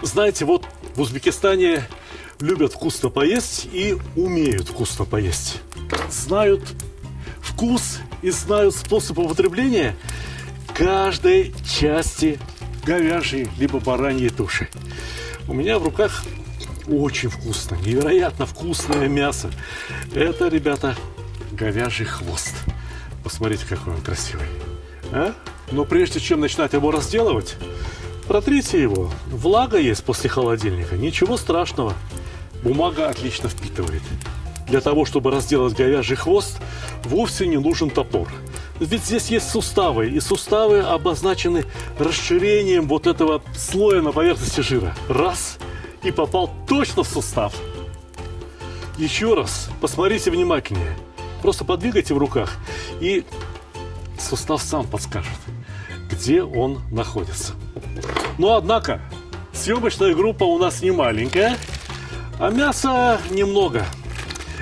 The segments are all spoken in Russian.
знаете, вот в Узбекистане любят вкусно поесть и умеют вкусно поесть. Знают вкус и знают способ употребления каждой части говяжьей либо бараньей туши. У меня в руках очень вкусно, невероятно вкусное мясо. Это, ребята, говяжий хвост. Посмотрите, какой он красивый. А? Но прежде чем начинать его разделывать, протрите его. Влага есть после холодильника. Ничего страшного. Бумага отлично впитывает. Для того, чтобы разделать говяжий хвост, вовсе не нужен топор. Ведь здесь есть суставы, и суставы обозначены расширением вот этого слоя на поверхности жира. Раз, и попал точно в сустав. Еще раз, посмотрите внимательнее. Просто подвигайте в руках, и сустав сам подскажет, где он находится. Но, однако, съемочная группа у нас не маленькая, а мяса немного.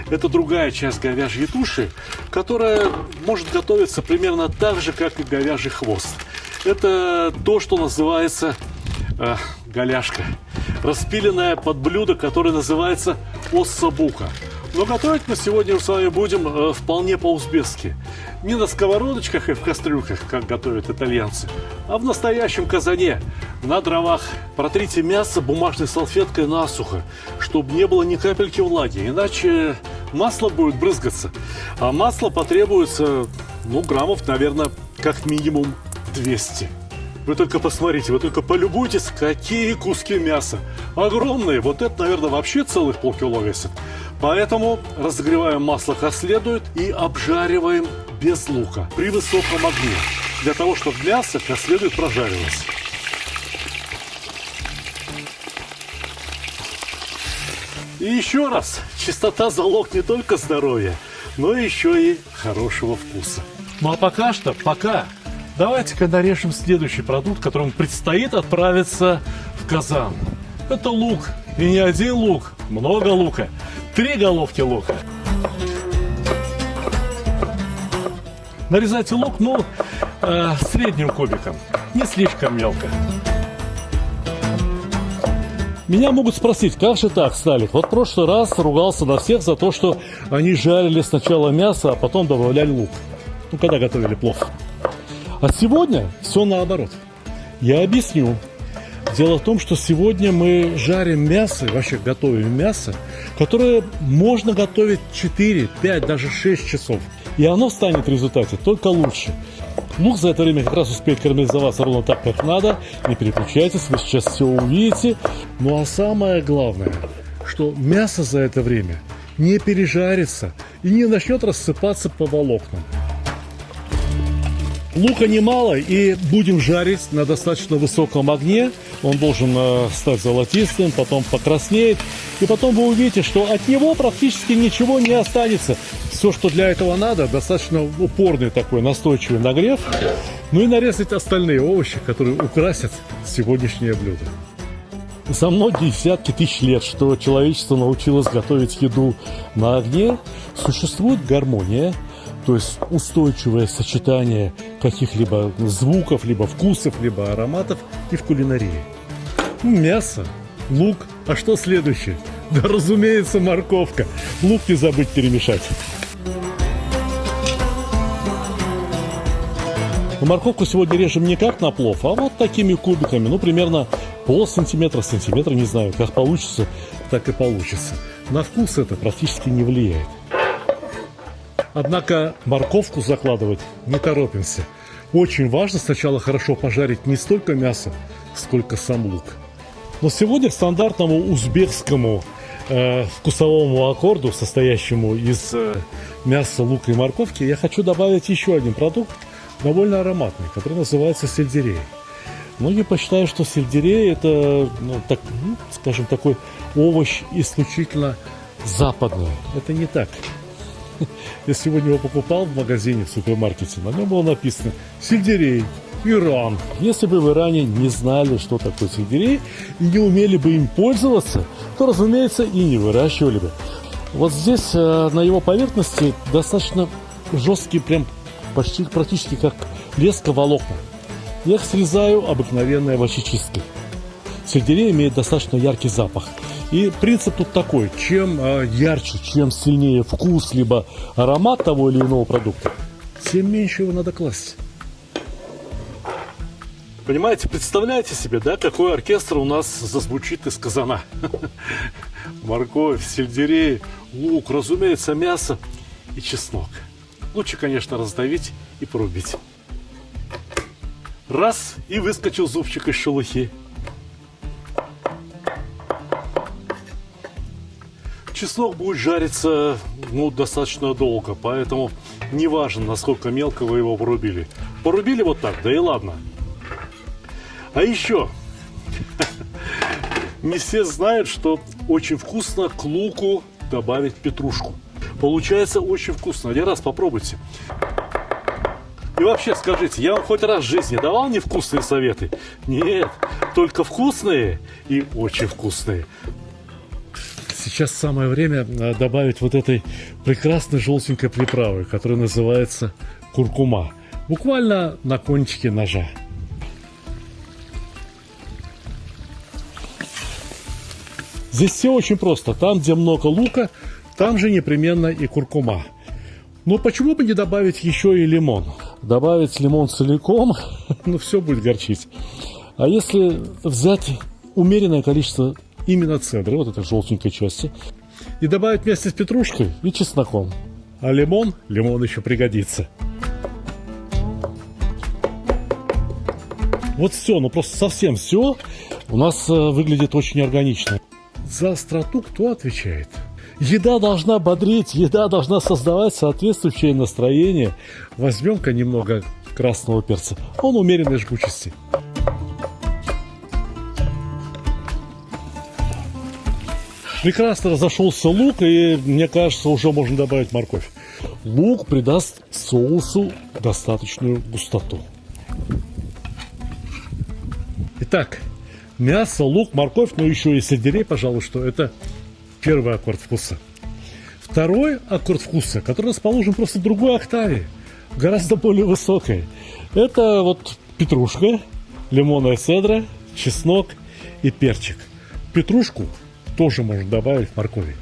Это другая часть говяжьей туши, которая может готовиться примерно так же, как и говяжий хвост. Это то, что называется голяшка, распиленная под блюдо, которое называется оссабука. Но готовить мы сегодня с вами будем вполне по-узбекски. Не на сковородочках и в кастрюльках, как готовят итальянцы, а в настоящем казане, на дровах. Протрите мясо бумажной салфеткой насухо, чтобы не было ни капельки влаги, иначе масло будет брызгаться. А масло потребуется, граммов, наверное, как минимум 200. Вы только посмотрите, вы только полюбуйтесь, какие куски мяса. Огромные, вот это, наверное, вообще целых полкило весит. Поэтому разогреваем масло как следует и обжариваем без лука при высоком огне, для того, чтобы мясо как следует прожарилось. И еще раз, чистота залог не только здоровья, но еще и хорошего вкуса. Ну а пока что, давайте-ка нарежем следующий продукт, которому предстоит отправиться в Казан. Это лук. И не один лук, много лука. 3 головки лука. Нарезайте лук, средним кубиком, не слишком мелко. Меня могут спросить, как же так, Сталик? Вот в прошлый раз ругался на всех за то, что они жарили сначала мясо, а потом добавляли лук. Когда готовили плов. А сегодня все наоборот. Я объясню. Дело в том, что сегодня мы жарим мясо, вообще готовим мясо, которое можно готовить 4, 5, даже 6 часов. И оно станет в результате только лучше. Лук за это время как раз успеет карамелизоваться ровно так, как надо. Не переключайтесь, вы сейчас все увидите. Ну а самое главное, что мясо за это время не пережарится и не начнет рассыпаться по волокнам. Лука немало, и будем жарить на достаточно высоком огне. Он должен стать золотистым, потом покраснеет. И потом вы увидите, что от него практически ничего не останется. Все, что для этого надо, достаточно упорный такой настойчивый нагрев. Ну и нарезать остальные овощи, которые украсят сегодняшнее блюдо. За многие десятки тысяч лет, что человечество научилось готовить еду на огне, существует гармония. То есть устойчивое сочетание каких-либо звуков, либо вкусов, либо ароматов и в кулинарии. Мясо, лук, а что следующее? Да, разумеется, морковка. Лук не забыть перемешать. Морковку сегодня режем не как на плов, а вот такими кубиками. Примерно полсантиметра, сантиметра, не знаю, как получится, так и получится. На вкус это практически не влияет. Однако морковку закладывать не торопимся. Очень важно сначала хорошо пожарить не столько мясо, сколько сам лук. Но сегодня к стандартному узбекскому вкусовому аккорду, состоящему из мяса, лука и морковки, я хочу добавить еще один продукт, довольно ароматный, который называется сельдерей. Многие посчитают, что сельдерей это, скажем, такой овощ исключительно западный. Это не так. Я сегодня его покупал в магазине, в супермаркете. На нем было написано «Сельдерей, Иран». Если бы в Иране не знали, что такое сельдерей, и не умели бы им пользоваться, то, разумеется, и не выращивали бы. Вот здесь на его поверхности достаточно жесткие, прям практически как леска волокна. Я их срезаю обыкновенной овощечисткой. Сельдерей имеет достаточно яркий запах. И принцип тут такой: чем ярче, чем сильнее вкус либо аромат того или иного продукта, тем меньше его надо класть. Понимаете, представляете себе, да, какой оркестр у нас зазвучит из казана? Морковь, сельдерей, лук, разумеется, мясо и чеснок. Лучше, конечно, раздавить и порубить. Раз, и выскочил зубчик из шелухи. Чеснок будет жариться, достаточно долго, поэтому неважно, насколько мелко вы его порубили. Порубили вот так, да и ладно. А еще, не все знают, что очень вкусно к луку добавить петрушку. Получается очень вкусно. Один раз попробуйте. И вообще скажите, я вам хоть раз в жизни давал невкусные советы? Нет, только вкусные и очень вкусные. Сейчас самое время добавить вот этой прекрасной желтенькой приправы, которая называется куркума. Буквально на кончике ножа. Здесь все очень просто. Там, где много лука, там же непременно и куркума. Но почему бы не добавить еще и лимон? Добавить лимон целиком, все будет горчить. А если взять умеренное количество именно цедры, вот этой желтенькой части, и добавить вместе с петрушкой и чесноком. А лимон еще пригодится. Вот все, просто совсем все у нас выглядит очень органично. За остроту кто отвечает? Еда должна бодрить, еда должна создавать соответствующее настроение. Возьмем-ка немного красного перца. Он умеренной жгучести. Прекрасно разошелся лук, и, мне кажется, уже можно добавить морковь. Лук придаст соусу достаточную густоту. Итак, мясо, лук, морковь, еще и сельдерей, пожалуй, что это первый аккорд вкуса. Второй аккорд вкуса, который расположен просто в другой октаве, гораздо более высокой. Это вот петрушка, лимонная цедра, чеснок и перчик. Петрушку тоже можно добавить в моркови.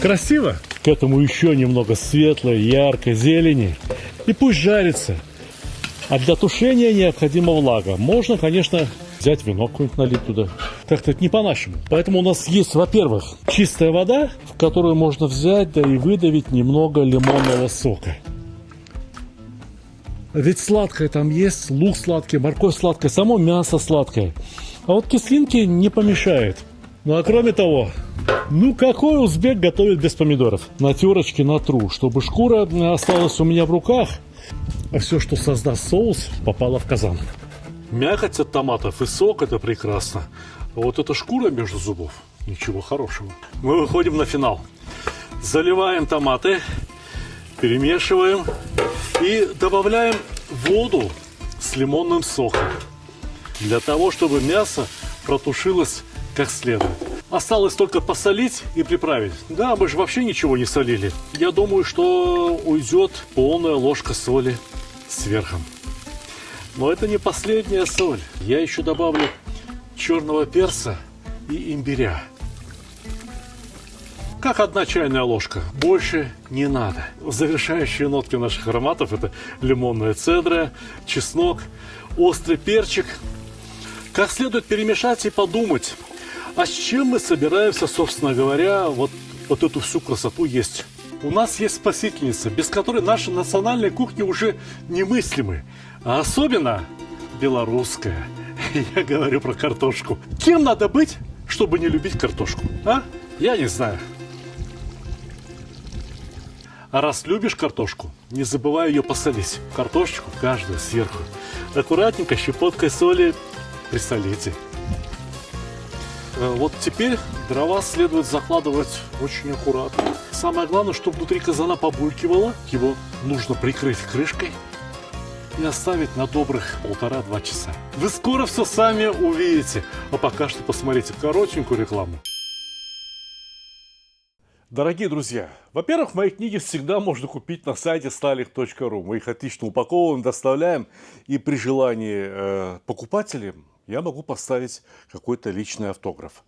Красиво. К этому еще немного светлой, яркой зелени. И пусть жарится. А для тушения необходима влага. Можно, конечно, взять вино какое-нибудь налить туда. Как-то это не по-нашему. Поэтому у нас есть, во-первых, чистая вода, в которую можно взять, да и выдавить немного лимонного сока. Ведь сладкое там есть, лук сладкий, морковь сладкая, само мясо сладкое. А вот кислинки не помешает. Ну а кроме того, какой узбек готовит без помидоров? На терочке натру, чтобы шкура осталась у меня в руках, а все, что создаст соус, попало в казан. Мякоть от томатов и сок — это прекрасно. А вот эта шкура между зубов — ничего хорошего. Мы выходим на финал. Заливаем томаты, перемешиваем и добавляем воду с лимонным соком. Для того, чтобы мясо протушилось как следует. Осталось только посолить и приправить. Да, мы же вообще ничего не солили. Я думаю, что уйдет полная ложка соли сверху. Но это не последняя соль. Я еще добавлю черного перца и имбиря. Как 1 чайная ложка. Больше не надо. Завершающие нотки наших ароматов — это лимонная цедра, чеснок, острый перчик. Как следует перемешать и подумать, а с чем мы собираемся, собственно говоря, вот эту всю красоту есть. У нас есть спасительница, без которой наша национальная кухня уже немыслимы. А особенно белорусская. Я говорю про картошку. Кем надо быть, чтобы не любить картошку? А? Я не знаю. А раз любишь картошку, не забывай ее посолить. Картошечку каждую сверху. Аккуратненько щепоткой соли присолите. Вот теперь дрова следует закладывать очень аккуратно. Самое главное, чтобы внутри казана побулькивало. Его нужно прикрыть крышкой и оставить на добрых 1,5-2 часа. Вы скоро все сами увидите. А пока что посмотрите коротенькую рекламу. Дорогие друзья, во-первых, мои книги всегда можно купить на сайте stalih.ru. Мы их отлично упаковываем, доставляем, и при желании покупателям я могу поставить какой-то личный автограф.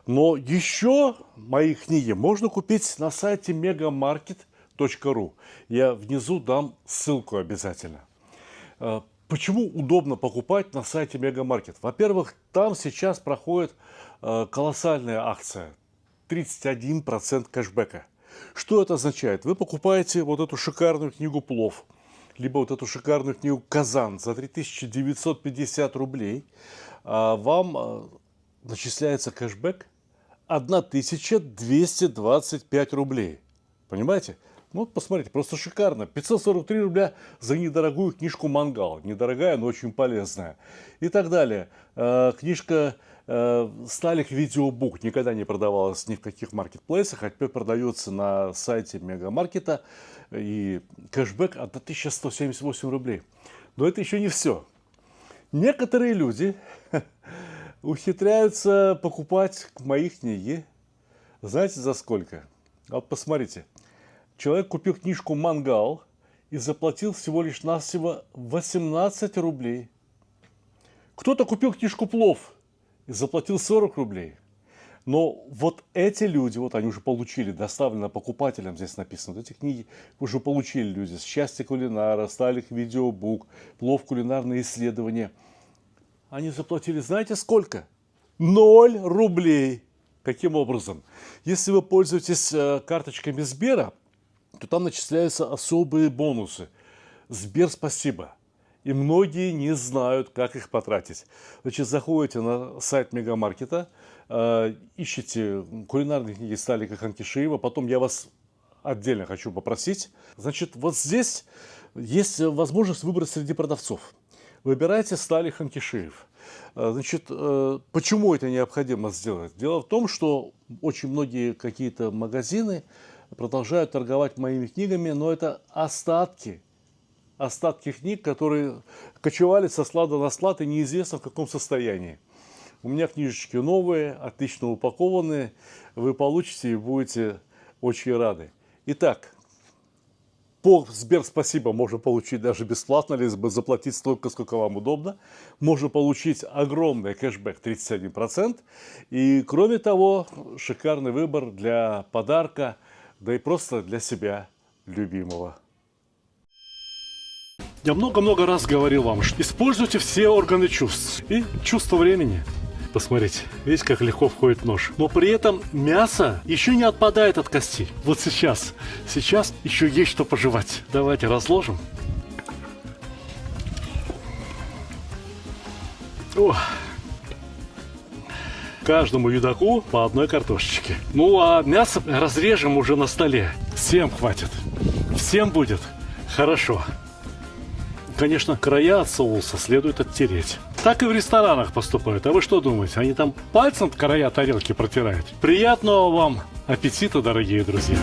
Но еще мои книги можно купить на сайте megamarket.ru. Я внизу дам ссылку обязательно. Почему удобно покупать на сайте Мегамаркет? Во-первых, там сейчас проходит колоссальная акция. 31% кэшбэка. Что это означает? Вы покупаете вот эту шикарную книгу «Плов», либо вот эту шикарную книгу «Казан» за 3950 рублей, а вам начисляется кэшбэк 1225 рублей. Понимаете? Ну, посмотрите, просто шикарно. 543 рубля за недорогую книжку «Мангал». Недорогая, но очень полезная. И так далее. Книжка «Сталих Видеобук» никогда не продавалась ни в каких маркетплейсах, а теперь продается на сайте Мегамаркета. И кэшбэк 1178 рублей. Но это еще не все. Некоторые люди ухитряются покупать мои книги. Знаете, за сколько? Вот посмотрите. Человек купил книжку «Мангал» и заплатил всего лишь навсего 18 рублей. Кто-то купил книжку «Плов» и заплатил 40 рублей. Но вот эти люди, вот они уже получили, доставлено покупателям, здесь написано, вот эти книги уже получили люди. «Счастье кулинара», «Сталих Видеобук», «Плов. Кулинарные исследования». Они заплатили, знаете, сколько? 0 рублей. Каким образом? Если вы пользуетесь карточками Сбера, то там начисляются особые бонусы. Сбер спасибо. И многие не знают, как их потратить. Значит, заходите на сайт Мегамаркета, ищите кулинарные книги Сталика Ханкишиева. Потом я вас отдельно хочу попросить. Значит, вот здесь есть возможность выбрать среди продавцов. Выбирайте Сталих Ханкишиев. Значит, почему это необходимо сделать? Дело в том, что очень многие какие-то магазины продолжают торговать моими книгами, но это остатки книг, которые кочевали со склада на склад и неизвестно в каком состоянии. У меня книжечки новые, отлично упакованные, вы получите и будете очень рады. Итак, по Сбер спасибо можно получить даже бесплатно, либо заплатить столько, сколько вам удобно. Можно получить огромный кэшбэк 31%. И кроме того, шикарный выбор для подарка, да и просто для себя любимого. Я много-много раз говорил вам, что используйте все органы чувств и чувство времени. Посмотрите, видите, как легко входит нож. Но при этом мясо еще не отпадает от костей. Вот сейчас еще есть что пожевать. Давайте разложим. О! Каждому едаку по одной картошечке. Ну а мясо разрежем уже на столе. Всем хватит. Всем будет хорошо. Конечно, края от соуса следует оттереть. Так и в ресторанах поступают. А вы что думаете? Они там пальцем края тарелки протирают? Приятного вам аппетита, дорогие друзья!